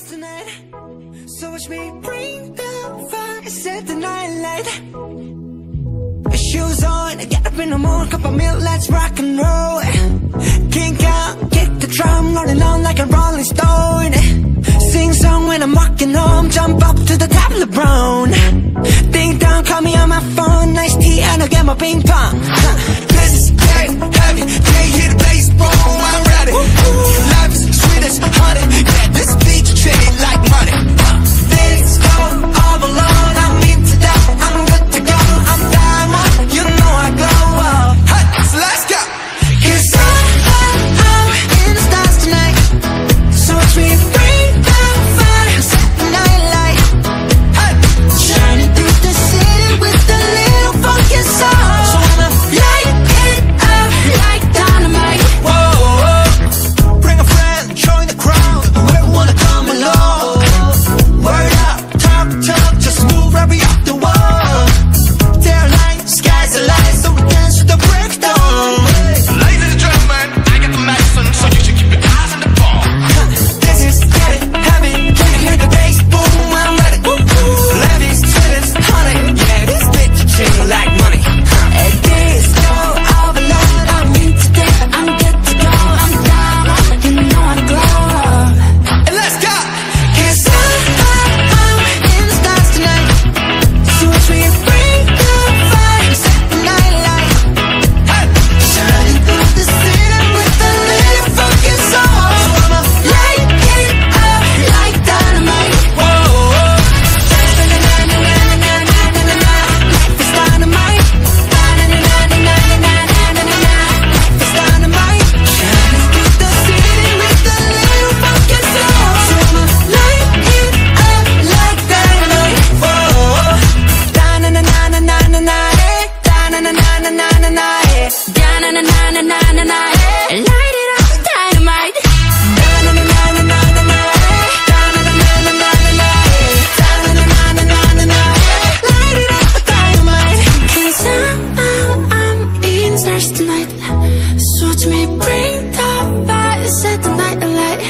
stars tonight. So watch me bring the fire, set the night light. Shoes on, get up in the morning, cup of milk, let's rock and roll. Kink out, kick the drum, rolling on like a rolling stone. Sing song when I'm walking home, jump up to the top of the brown. Ding dong, call me on my phone, nice tea and I'll get my ping pong. This is getting heavy, can't hear the bass, boom, I'm ready. Life is sweet as honey, yeah, this beat treated like money. Things go all alone, I'm into that, I'm good to go, I'm diamond, you know I glow up. Hey, so let's go. 'Cause I'm in the stars tonight. So watch me bring the fire, set the night light. Hey, shining through the city with a little funky soul. So I'ma light it up like dynamite. Whoa, bring a friend, join the crowd, whoever wanna come along. Word up, talk, just move right up the wall. They're like, sky's the line, so we dance with the breakdown. Ladies and gentlemen, I got the medicine, so you should keep your eyes on the ball. This is getting heavy, can you hear the bass? Boom, I'm ready. Levi's, sweetest honey, yeah, this bitch treat me like money. And this go all alone, I'm into that, I'm good to go, I'm down, you know I glow. And let's go. 'Cause I'm in the stars tonight. So watch me bring the fire, set the night light. Hey, shining through the city with a little funky soul. So I'ma light it up like dynamite. Whoa, life is dynamite. Life is dynamite. Shining through the city with a little funky soul. So I'ma light it up like dynamite. Whoa, da-na-na-na-na-na-na, eh. Da-na-na-na-na-na-na, eh. Da-na-na-na-na-na-na, eh. Light it up, dynamite. Da-na-na-na-na-na-na, eh. Da-na-na-na-na-na-na, eh. Da-na-na-na-na-na-na, eh. Light it up, dynamite. 'Cause I'm in stars tonight. So watch me bring the fire, set the night alight.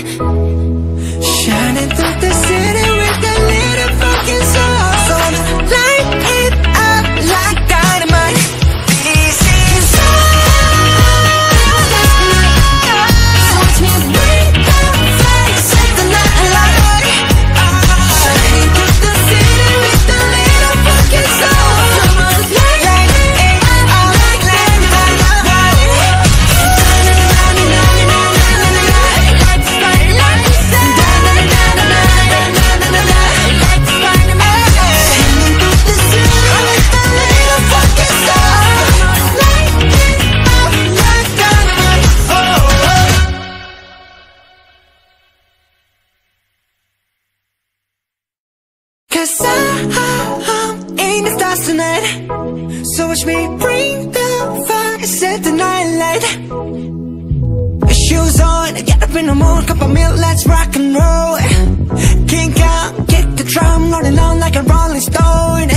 Shining through the city with a little fucking soul. So light it up like dynamite. This is so watch me bring the fire, set the night alight. Shining through the city with a little fucking soul. So light it up like dynamite. Cause I'm in the stars tonight. So watch me bring the fire, set the night light. Shoes on, get up in the morning, cup of milk, let's rock and roll. Kink out, kick the drum, rolling on like a rolling stone.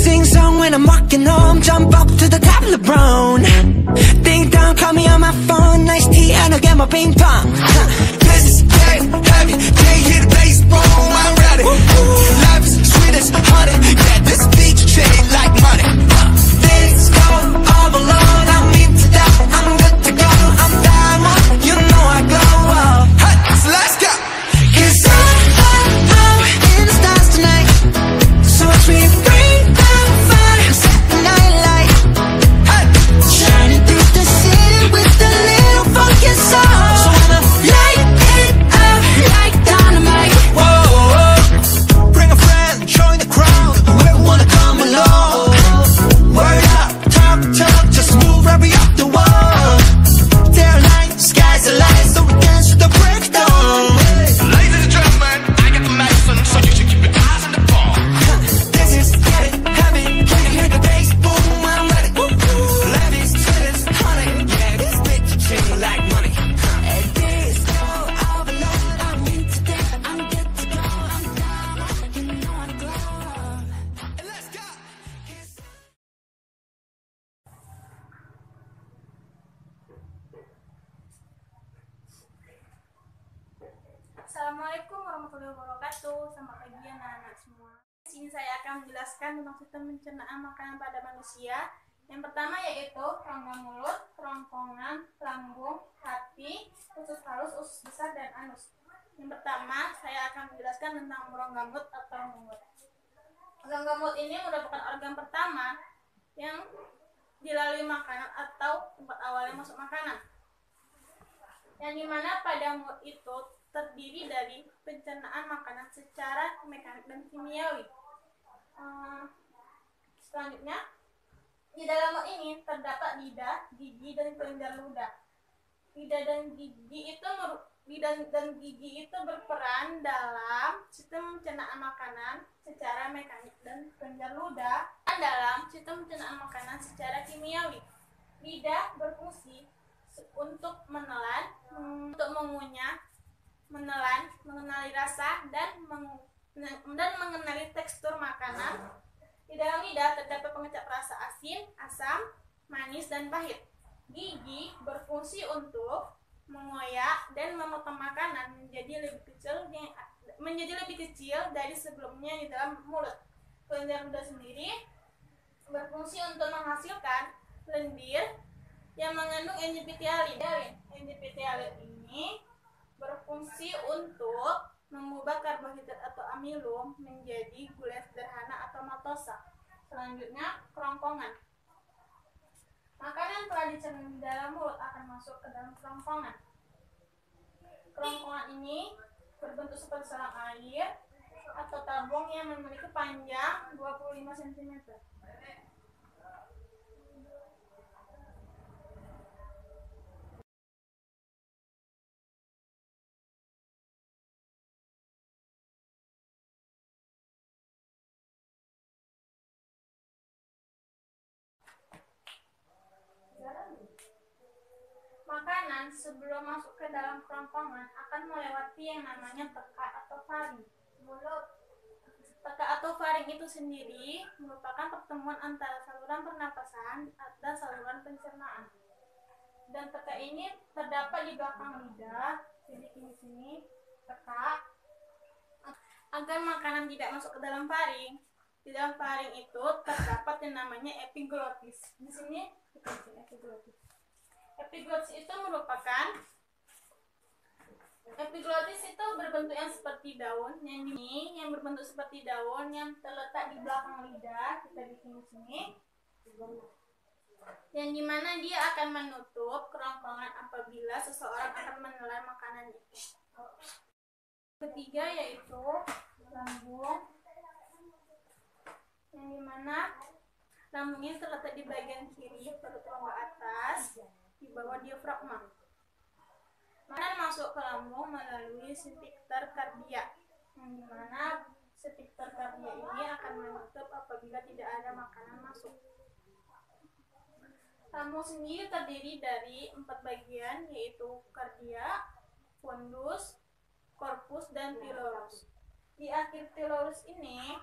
Sing song when I'm walking home, jump up to the top of the brown. Ding dong, call me on my phone, nice tea and I'll get my ping pong. This is getting heavy, can't hear the bass, boom, I'm ready. Life is sweet as honey, yeah, this beat treated like money. Things go all alone, I'm into that, I'm good to go, I'm diamond, you know I glow up. Hey, so let's go. 'Cause I'm in the stars tonight. So watch me bring the fire, set the night light. Hey, shining through the city with a little funky soul. So I'ma light it up like dynamite. warahmatullahi wabarakatuh. Selamat pagi anak-anak semua. Di sini saya akan menjelaskan tentang sistem pencernaan makanan pada manusia. Yang pertama yaitu rongga mulut, kerongkongan, lambung, hati, usus halus, usus besar, dan anus. Yang pertama saya akan menjelaskan tentang rongga mulut atau mulut. Rongga mulut ini merupakan organ pertama yang dilalui makanan atau tempat awalnya masuk makanan. Yang dimana pada mulut itu terdiri dari pencernaan makanan secara mekanik dan kimiawi. Selanjutnya, di dalam mulut ini terdapat lidah, gigi, dan kelenjar ludah. Lidah dan gigi itu berperan dalam sistem pencernaan makanan secara mekanik dan kelenjar ludah dalam sistem pencernaan makanan secara kimiawi. Lidah berfungsi untuk menelan, untuk mengunyah, menelan, mengenali rasa, dan mengenali tekstur makanan. Di dalam lidah terdapat pengecap rasa asin, asam, manis, dan pahit. Gigi berfungsi untuk mengoyak dan memotong makanan menjadi lebih kecil dari sebelumnya di dalam mulut. Kelenjar ludah sendiri berfungsi untuk menghasilkan lendir yang mengandung enzim epitelialin. Enzim epitelialin ini berfungsi untuk mengubah karbohidrat atau amilum menjadi gula sederhana atau maltosa. Selanjutnya, kerongkongan. Makanan telah dicerna di dalam mulut akan masuk ke dalam kerongkongan. Kerongkongan ini berbentuk seperti selang air atau tabung yang memiliki panjang 25 cm. Makanan sebelum masuk ke dalam kerongkongan akan melewati yang namanya teka atau faring. Teka atau faring itu sendiri merupakan pertemuan antara saluran pernapasan dan saluran pencernaan. Dan teka ini terdapat di belakang lidah, jadi di sini teka. Agar makanan tidak masuk ke dalam faring, di dalam faring itu terdapat yang namanya epiglottis. Di sini epiglottis. Epiglottis itu berbentuk yang seperti daun, yang berbentuk seperti daun yang terletak di belakang lidah, kita bikin di sini. Yang dimana dia akan menutup kerongkongan apabila seseorang akan menelan makanannya. Ketiga yaitu lambung, yang dimana lambung ini terletak di bagian kiri perut rongga atas di bawah diafragma. Makanan masuk ke lambung melalui sphincter kardia, yang dimana sphincter kardia ini akan menutup apabila tidak ada makanan masuk. Lambung sendiri terdiri dari 4 bagian, yaitu kardia, fundus, corpus, dan pylorus. Di akhir pylorus ini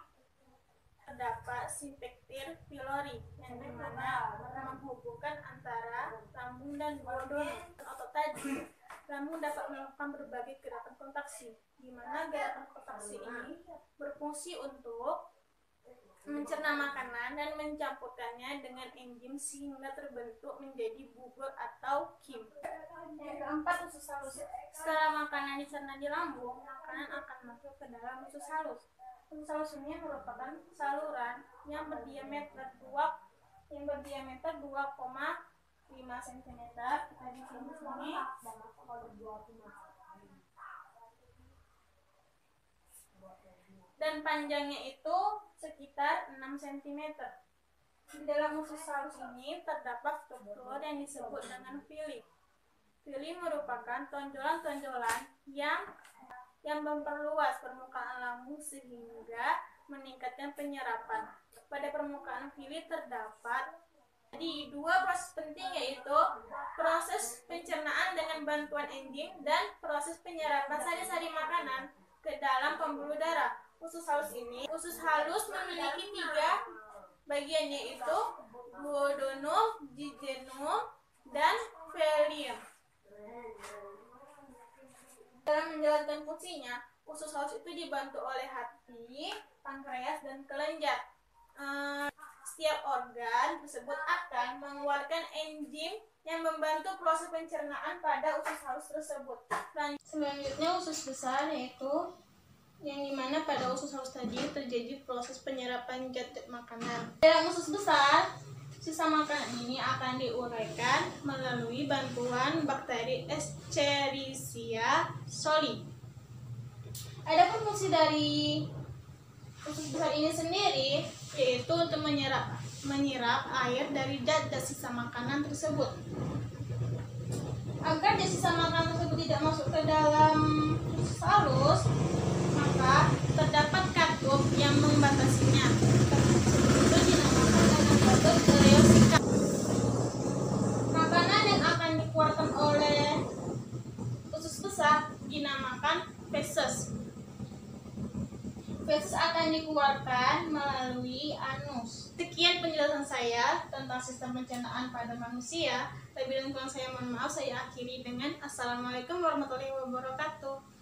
terdapat sphincter pylori, yang dimana menghubungkan antara lambung dan duodenum. Otot tadi, lambung dapat melakukan berbagai gerakan kontraksi, di mana gerakan kontraksi ini berfungsi untuk mencerna makanan dan mencampurkannya dengan enzim sehingga terbentuk menjadi bubur atau kim. Yang keempat, usus halus. Setelah makanan dicerna di lambung, makanan akan masuk ke dalam usus halus. Usus halus ini merupakan saluran yang berdiameter 2,5 cm. Kita di sini. Dan panjangnya itu sekitar 6 cm. Di dalam usus halus ini terdapat struktur yang disebut dengan villi. Villi merupakan tonjolan-tonjolan yang memperluas permukaan lambung sehingga meningkatkan penyerapan. Pada permukaan villi terdapat dua proses penting, yaitu proses pencernaan dengan bantuan enzim dan proses penyerapan sari-sari makanan ke dalam pembuluh darah. Usus halus memiliki 3 bagian, yaitu duodenum, jejunum, dan velium. Dalam menjalankan fungsinya, Usus halus itu dibantu oleh hati, pankreas, dan kelenjar. Setiap organ tersebut akan mengeluarkan enzim yang membantu proses pencernaan pada usus halus tersebut. Selanjutnya usus besar, yaitu yang dimana pada usus halus tadi terjadi proses penyerapan zat makanan. Dalam usus besar, sisa makanan ini akan diuraikan melalui bantuan bakteri Escherichia coli. Adapun fungsi dari usus besar ini sendiri yaitu untuk menyerap air dari zat sisa makanan tersebut. Agar zat sisa makanan tersebut tidak masuk ke dalam usus halus, maka terdapat katup yang membatasinya. Itu dinamakan dengan katup ileosikal. Makanan yang akan dikeluarkan oleh usus besar dinamakan feses. Feses akan dikeluarkan melalui anus. Sekian penjelasan saya tentang sistem pencernaan pada manusia. Lebih dan kurang saya mohon maaf. Saya akhiri dengan Assalamualaikum warahmatullahi wabarakatuh.